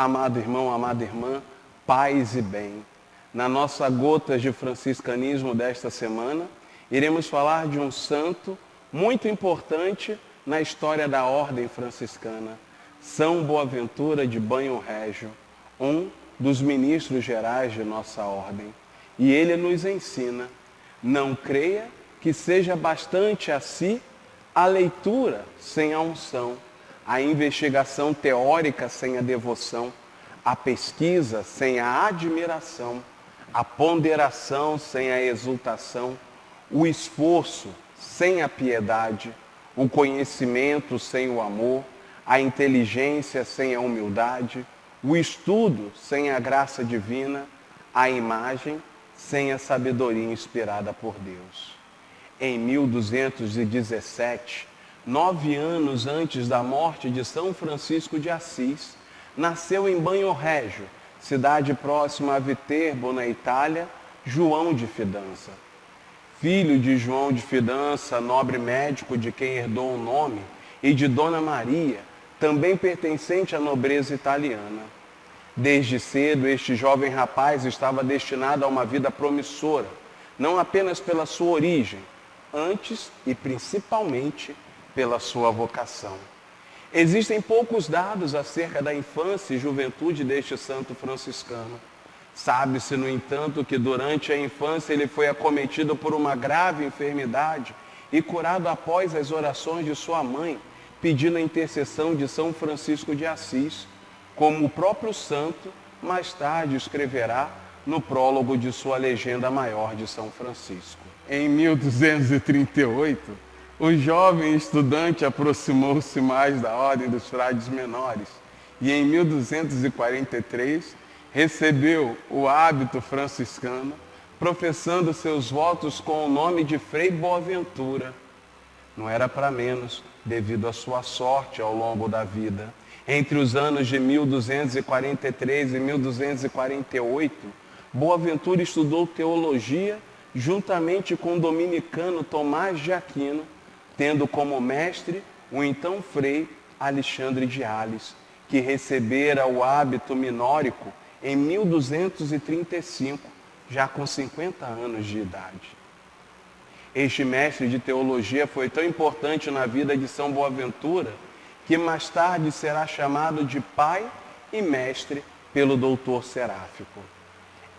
Amado irmão, amada irmã, paz e bem. Na nossa Gotas de Franciscanismo desta semana, iremos falar de um santo muito importante na história da ordem franciscana, São Boaventura de Banho Régio, um dos ministros gerais de nossa ordem. E ele nos ensina: não creia que seja bastante a si a leitura sem a unção, a investigação teórica sem a devoção, a pesquisa sem a admiração, a ponderação sem a exultação, o esforço sem a piedade, o conhecimento sem o amor, a inteligência sem a humildade, o estudo sem a graça divina, a imagem sem a sabedoria inspirada por Deus. Em 1217, 9 anos antes da morte de São Francisco de Assis, nasceu em Banho Régio, cidade próxima a Viterbo, na Itália, João de Fidanza. Filho de João de Fidanza, nobre médico de quem herdou o nome, e de Dona Maria, também pertencente à nobreza italiana. Desde cedo, este jovem rapaz estava destinado a uma vida promissora, não apenas pela sua origem, antes e principalmente pela sua vocação. Existem poucos dados acerca da infância e juventude deste santo franciscano. Sabe-se, no entanto, que durante a infância ele foi acometido por uma grave enfermidade e curado após as orações de sua mãe, pedindo a intercessão de São Francisco de Assis, como o próprio santo mais tarde escreverá no prólogo de sua Legenda Maior de São Francisco. Em 1238, o jovem estudante aproximou-se mais da ordem dos frades menores e em 1243 recebeu o hábito franciscano, professando seus votos com o nome de Frei Boaventura. Não era para menos, devido à sua sorte ao longo da vida. Entre os anos de 1243 e 1248, Boaventura estudou teologia juntamente com o dominicano Tomás de Aquino, tendo como mestre o então frei Alexandre de Ales, que recebera o hábito minórico em 1235, já com 50 anos de idade. Este mestre de teologia foi tão importante na vida de São Boaventura que mais tarde será chamado de pai e mestre pelo doutor Seráfico.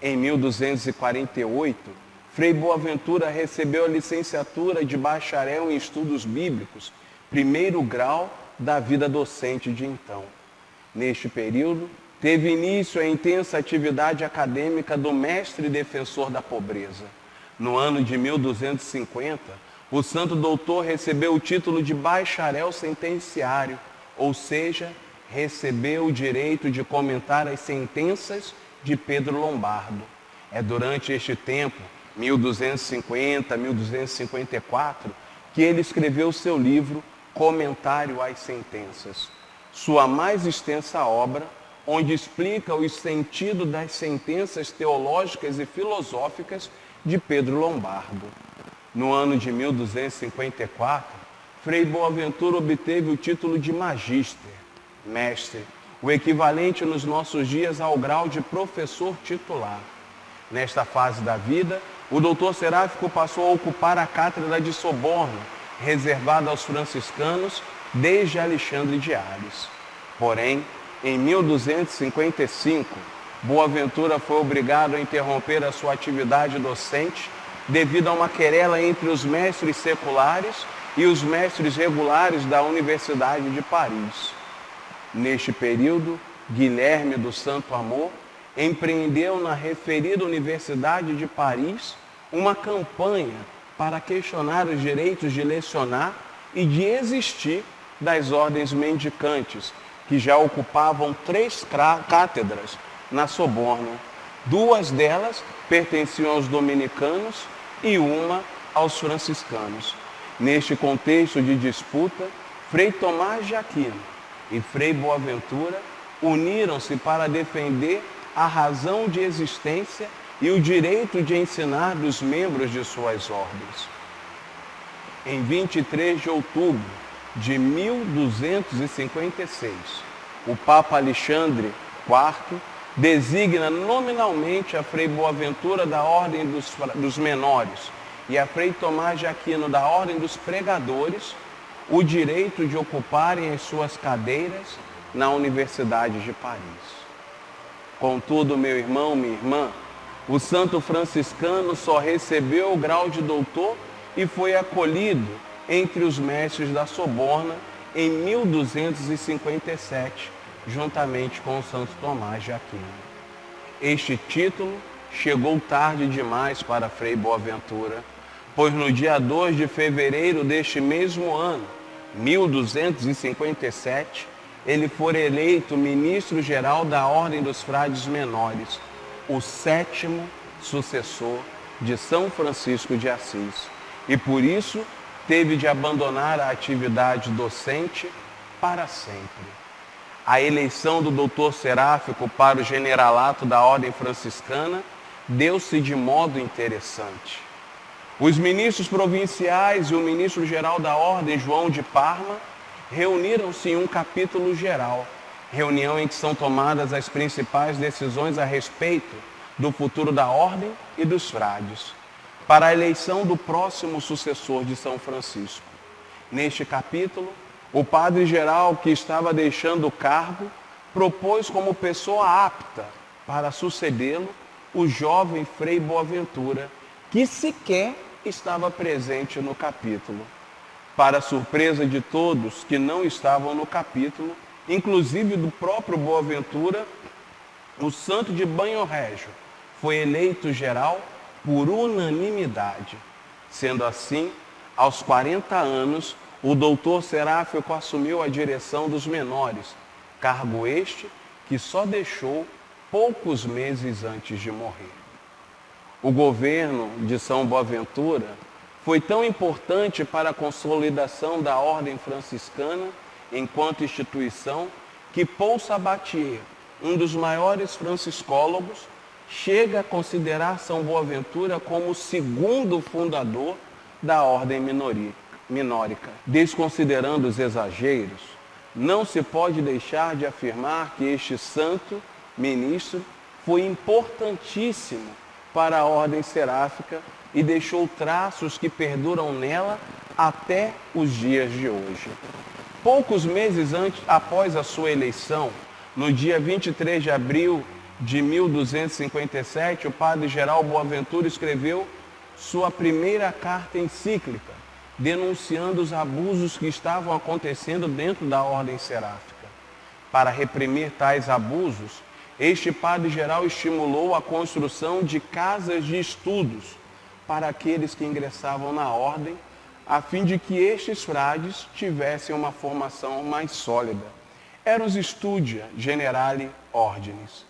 Em 1248, Frei Boaventura recebeu a licenciatura de bacharel em estudos bíblicos, primeiro grau da vida docente de então. Neste período, teve início a intensa atividade acadêmica do mestre defensor da pobreza. No ano de 1250, o santo doutor recebeu o título de bacharel sentenciário, ou seja, recebeu o direito de comentar as sentenças de Pedro Lombardo. É durante este tempo, 1250, 1254, que ele escreveu seu livro Comentário às Sentenças, sua mais extensa obra, onde explica o sentido das sentenças teológicas e filosóficas de Pedro Lombardo. No ano de 1254, Frei Boaventura obteve o título de magíster, mestre, o equivalente nos nossos dias ao grau de professor titular. Nesta fase da vida, o doutor Seráfico passou a ocupar a cátedra de Soborno, reservada aos franciscanos desde Alexandre de Ales. Porém, em 1255, Boaventura foi obrigado a interromper a sua atividade docente devido a uma querela entre os mestres seculares e os mestres regulares da Universidade de Paris. Neste período, Guilherme do Santo Amor empreendeu na referida Universidade de Paris uma campanha para questionar os direitos de lecionar e de existir das ordens mendicantes, que já ocupavam 3 cátedras na Soborno. 2 delas pertenciam aos dominicanos e uma aos franciscanos. Neste contexto de disputa, Frei Tomás de Aquino e Frei Boaventura uniram-se para defender a razão de existência e o direito de ensinar dos membros de suas ordens. Em 23 de outubro de 1256, o Papa Alexandre IV designa nominalmente a Frei Boaventura da Ordem dos Menores e a Frei Tomás de Aquino da Ordem dos Pregadores o direito de ocuparem as suas cadeiras na Universidade de Paris. Contudo, meu irmão, minha irmã, o santo franciscano só recebeu o grau de doutor e foi acolhido entre os mestres da Soborna em 1257, juntamente com o Santo Tomás de Aquino. Este título chegou tarde demais para Frei Boaventura, pois no dia 2 de fevereiro deste mesmo ano, 1257, ele foi eleito ministro-geral da Ordem dos Frades Menores, o 7º sucessor de São Francisco de Assis, e por isso teve de abandonar a atividade docente para sempre. A eleição do doutor Seráfico para o generalato da Ordem Franciscana deu-se de modo interessante. Os ministros provinciais e o ministro-geral da Ordem, João de Parma, reuniram-se em um capítulo geral, reunião em que são tomadas as principais decisões a respeito do futuro da Ordem e dos frades, para a eleição do próximo sucessor de São Francisco. Neste capítulo, o padre-geral, que estava deixando o cargo, propôs como pessoa apta para sucedê-lo o jovem Frei Boaventura, que sequer estava presente no capítulo. Para surpresa de todos que não estavam no capítulo, inclusive do próprio Boaventura, o santo de Banho Régio foi eleito geral por unanimidade. Sendo assim, aos 40 anos, o doutor Seráfico assumiu a direção dos menores, cargo este que só deixou poucos meses antes de morrer. O governo de São Boaventura foi tão importante para a consolidação da Ordem Franciscana enquanto instituição que Paul Sabatier, um dos maiores franciscólogos, chega a considerar São Boaventura como o segundo fundador da Ordem Minórica. Desconsiderando os exageros, não se pode deixar de afirmar que este santo ministro foi importantíssimo para a Ordem Seráfica e deixou traços que perduram nela até os dias de hoje. Poucos meses após a sua eleição, no dia 23 de abril de 1257, o padre-geral Boaventura escreveu sua primeira carta encíclica, denunciando os abusos que estavam acontecendo dentro da Ordem Seráfica. Para reprimir tais abusos, este padre-geral estimulou a construção de casas de estudos para aqueles que ingressavam na ordem, a fim de que estes frades tivessem uma formação mais sólida. Eram os Studia Generali Ordinis.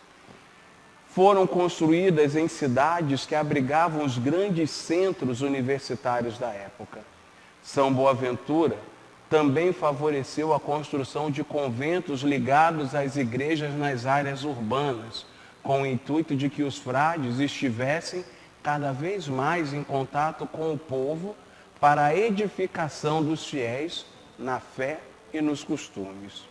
Foram construídas em cidades que abrigavam os grandes centros universitários da época. São Boaventura também favoreceu a construção de conventos ligados às igrejas nas áreas urbanas, com o intuito de que os frades estivessem cada vez mais em contato com o povo para a edificação dos fiéis na fé e nos costumes.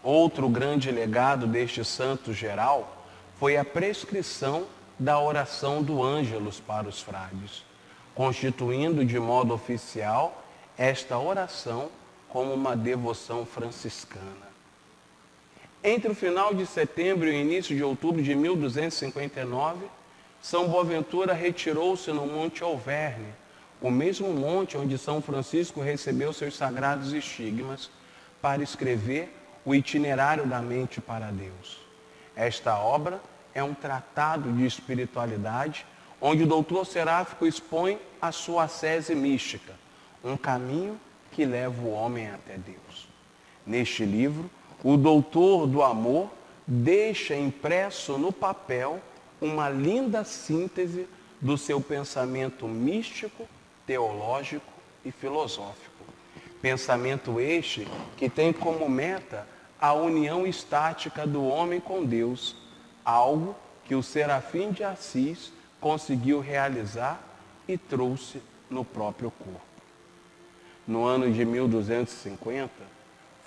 Outro grande legado deste santo geral foi a prescrição da oração do Ângelus para os frades, constituindo de modo oficial esta oração como uma devoção franciscana. Entre o final de setembro e o início de outubro de 1259, São Boaventura retirou-se no Monte Alverne, o mesmo monte onde São Francisco recebeu seus sagrados estigmas, para escrever o Itinerário da Mente para Deus. Esta obra é um tratado de espiritualidade, onde o doutor Seráfico expõe a sua ascese mística, um caminho que leva o homem até Deus. Neste livro, o doutor do amor deixa impresso no papel uma linda síntese do seu pensamento místico, teológico e filosófico. Pensamento este que tem como meta a união estática do homem com Deus, algo que o Serafim de Assis conseguiu realizar e trouxe no próprio corpo. No ano de 1250,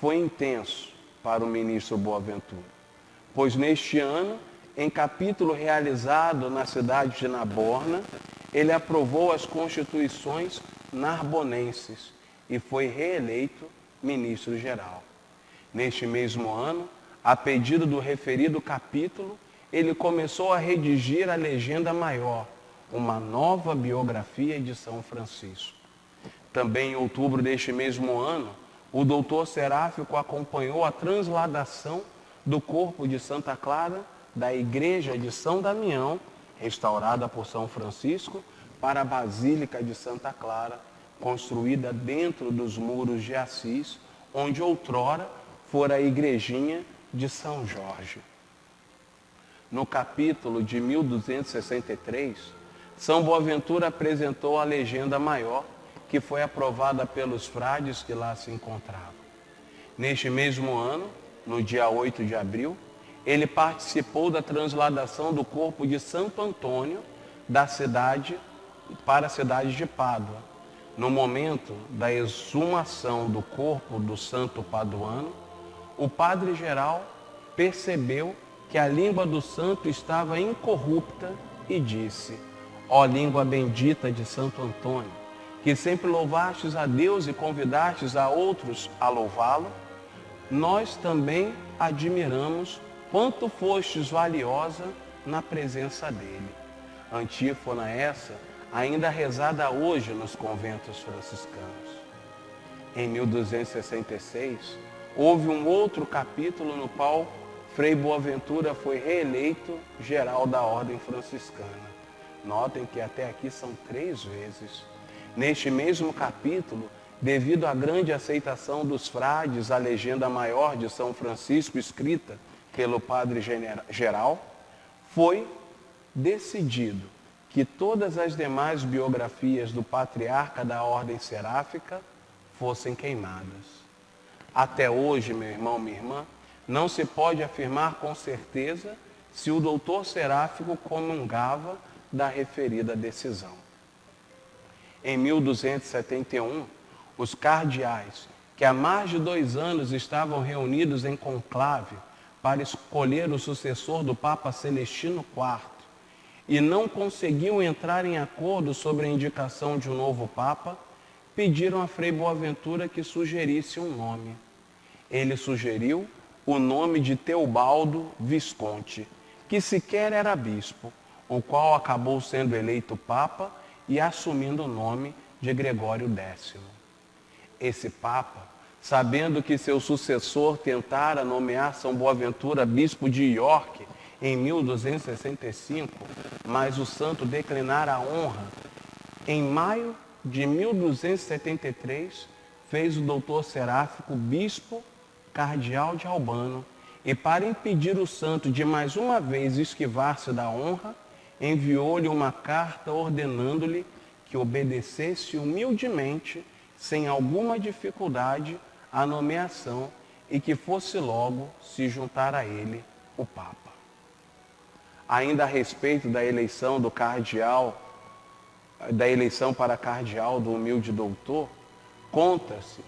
foi intenso para o ministro Boaventura, pois neste ano, em capítulo realizado na cidade de Naborna, ele aprovou as constituições narbonenses e foi reeleito ministro-geral. Neste mesmo ano, a pedido do referido capítulo, ele começou a redigir a Legenda Maior, uma nova biografia de São Francisco. Também em outubro deste mesmo ano, o doutor Seráfico acompanhou a transladação do corpo de Santa Clara da igreja de São Damião, restaurada por São Francisco, para a Basílica de Santa Clara, construída dentro dos muros de Assis, onde outrora fora a igrejinha de São Jorge. No capítulo de 1263, São Boaventura apresentou a Legenda Maior, que foi aprovada pelos frades que lá se encontravam. Neste mesmo ano, no dia 8 de abril, ele participou da transladação do corpo de Santo Antônio da cidade para a cidade de Pádua. No momento da exumação do corpo do santo paduano, o padre-geral percebeu que a língua do santo estava incorrupta e disse: ó língua bendita de Santo Antônio, que sempre louvastes a Deus e convidastes a outros a louvá-lo, nós também admiramos quanto fostes valiosa na presença dele. Antífona essa, ainda rezada hoje nos conventos franciscanos. Em 1266, houve um outro capítulo no qual Frei Boaventura foi reeleito geral da Ordem Franciscana. Notem que até aqui são 3 vezes. Neste mesmo capítulo, devido à grande aceitação dos frades à Legenda Maior de São Francisco, escrita pelo padre-geral, foi decidido que todas as demais biografias do patriarca da Ordem Seráfica fossem queimadas. Até hoje, meu irmão, minha irmã, não se pode afirmar com certeza se o doutor Seráfico comungava da referida decisão. Em 1271, os cardeais, que há mais de 2 anos estavam reunidos em conclave para escolher o sucessor do Papa Celestino IV, e não conseguiam entrar em acordo sobre a indicação de um novo Papa, pediram a Frei Boaventura que sugerisse um nome. Ele sugeriu o nome de Teobaldo Visconti, que sequer era bispo, o qual acabou sendo eleito Papa e assumindo o nome de Gregório X. Esse Papa, sabendo que seu sucessor tentara nomear São Boaventura bispo de York em 1265, mas o santo declinara a honra, em maio de 1273, fez o doutor Seráfico bispo cardeal de Albano e, para impedir o santo de mais uma vez esquivar-se da honra, enviou-lhe uma carta ordenando-lhe que obedecesse humildemente, sem alguma dificuldade, à nomeação e que fosse logo se juntar a ele o Papa. Ainda a respeito da eleição do cardeal, da eleição para cardeal do humilde doutor, conta-se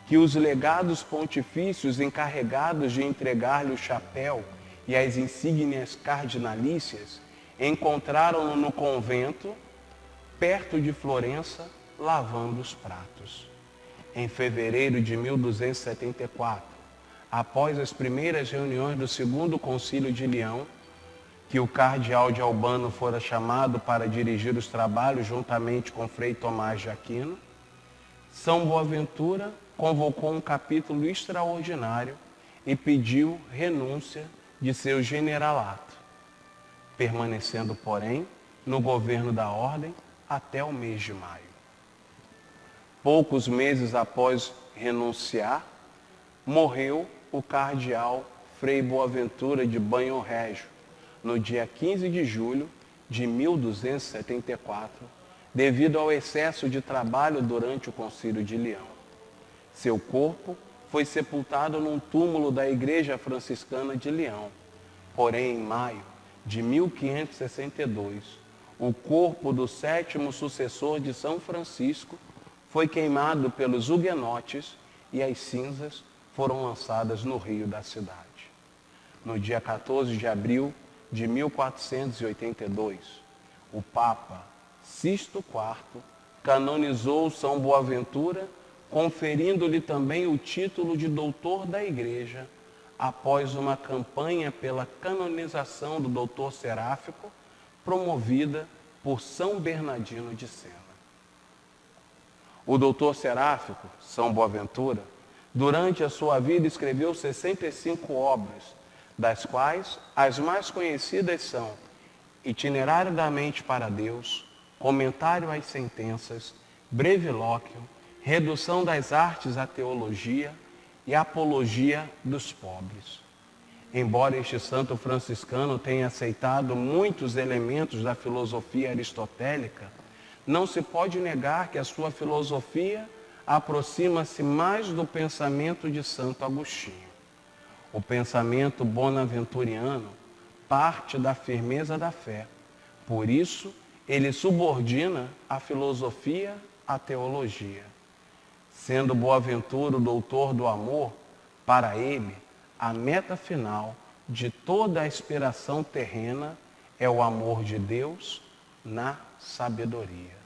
que os legados pontifícios encarregados de entregar-lhe o chapéu e as insígnias cardinalícias encontraram-no no convento, perto de Florença, lavando os pratos. Em fevereiro de 1274, após as primeiras reuniões do segundo concílio de Leão, que o cardeal de Albano fora chamado para dirigir os trabalhos juntamente com Frei Tomás de Aquino, São Boaventura convocou um capítulo extraordinário e pediu renúncia de seu generalato, permanecendo, porém, no governo da ordem até o mês de maio. Poucos meses após renunciar, morreu o cardeal Frei Boaventura de Banho Régio, no dia 15 de julho de 1274, devido ao excesso de trabalho durante o Concílio de Leão. Seu corpo foi sepultado num túmulo da Igreja Franciscana de Leão. Porém, em maio de 1562, o corpo do 7º sucessor de São Francisco foi queimado pelos huguenotes e as cinzas foram lançadas no rio da cidade. no dia 14 de abril de 1482, o Papa Sisto IV canonizou São Boaventura, conferindo-lhe também o título de doutor da Igreja, após uma campanha pela canonização do doutor seráfico, promovida por São Bernardino de Sena. O doutor seráfico, São Boaventura, durante a sua vida escreveu 65 obras, das quais as mais conhecidas são Itinerário da Mente para Deus, Comentário às Sentenças, Brevilóquio, Redução das Artes à Teologia e Apologia dos Pobres. Embora este santo franciscano tenha aceitado muitos elementos da filosofia aristotélica, não se pode negar que a sua filosofia aproxima-se mais do pensamento de Santo Agostinho. O pensamento bonaventuriano parte da firmeza da fé. Por isso, ele subordina a filosofia à teologia. Sendo Boaventura o doutor do amor, para ele, a meta final de toda a aspiração terrena é o amor de Deus na sabedoria.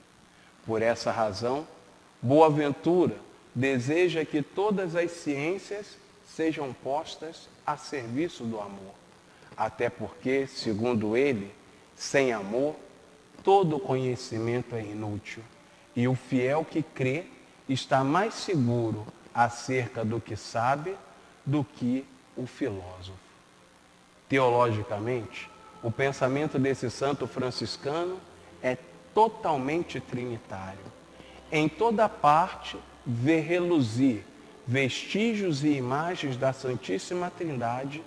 Por essa razão, Boaventura deseja que todas as ciências sejam postas a serviço do amor. Até porque, segundo ele, sem amor, todo conhecimento é inútil. E o fiel que crê está mais seguro acerca do que sabe do que o filósofo. Teologicamente, o pensamento desse santo franciscano é totalmente trinitário. Em toda parte vê reluzir vestígios e imagens da Santíssima Trindade,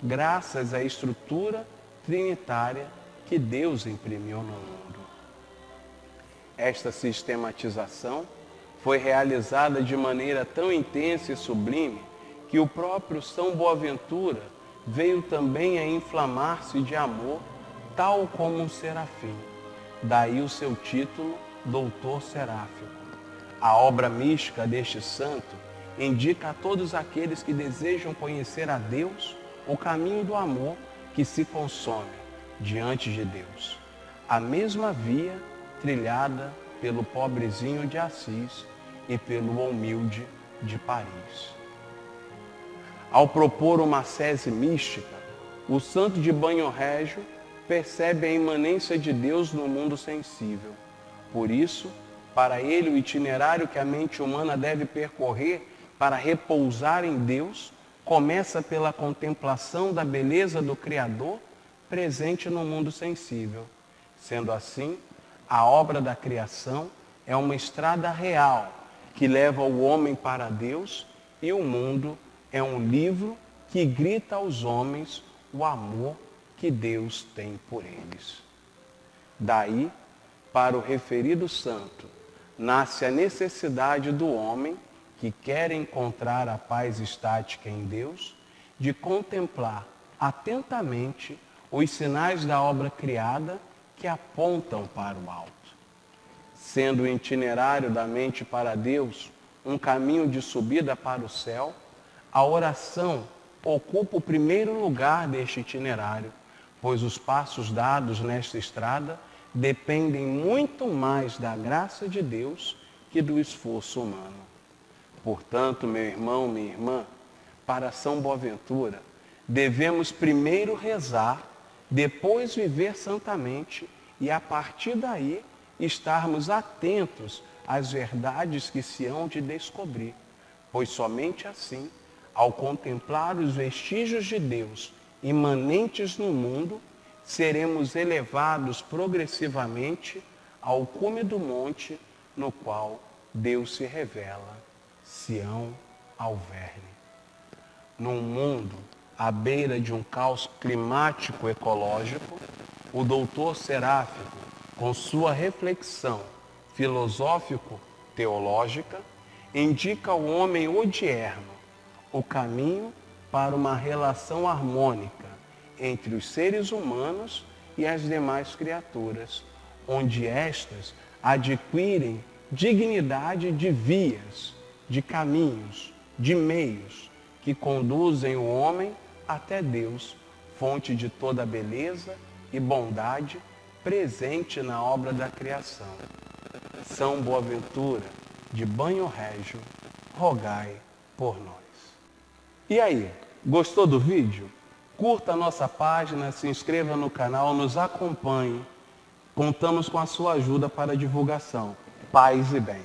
graças à estrutura trinitária que Deus imprimiu no mundo. Esta sistematização foi realizada de maneira tão intensa e sublime que o próprio São Boaventura veio também a inflamar-se de amor, tal como um serafim. Daí o seu título, Doutor Seráfico. A obra mística deste santo indica a todos aqueles que desejam conhecer a Deus o caminho do amor que se consome diante de Deus. A mesma via trilhada pelo pobrezinho de Assis e pelo humilde de Paris. Ao propor uma sese mística, o santo de Banho Régio percebe a imanência de Deus no mundo sensível. Por isso, para ele, o itinerário que a mente humana deve percorrer para repousar em Deus começa pela contemplação da beleza do Criador presente no mundo sensível. Sendo assim, a obra da criação é uma estrada real que leva o homem para Deus, e o mundo é um livro que grita aos homens o amor que Deus tem por eles. Daí, para o referido santo, nasce a necessidade do homem que quer encontrar a paz estática em Deus, de contemplar atentamente os sinais da obra criada que apontam para o alto. Sendo o itinerário da mente para Deus um caminho de subida para o céu, a oração ocupa o primeiro lugar deste itinerário, pois os passos dados nesta estrada dependem muito mais da graça de Deus que do esforço humano. Portanto, meu irmão, minha irmã, para São Boaventura, devemos primeiro rezar, depois viver santamente e, a partir daí, estarmos atentos às verdades que se hão de descobrir, pois somente assim, ao contemplar os vestígios de Deus imanentes no mundo, seremos elevados progressivamente ao cume do monte no qual Deus se revela, Sião Alverne. Num mundo à beira de um caos climático ecológico, o doutor seráfico, com sua reflexão filosófico-teológica, indica ao homem odierno o caminho para uma relação harmônica entre os seres humanos e as demais criaturas, onde estas adquirem dignidade de vias, de caminhos, de meios que conduzem o homem até Deus fonte de toda beleza e bondade presente na obra da criação. São Boaventura, de Banho Régio, rogai por nós. E aí, gostou do vídeo? Curta a nossa página, se inscreva no canal, nos acompanhe. Contamos com a sua ajuda para a divulgação. Paz e bem.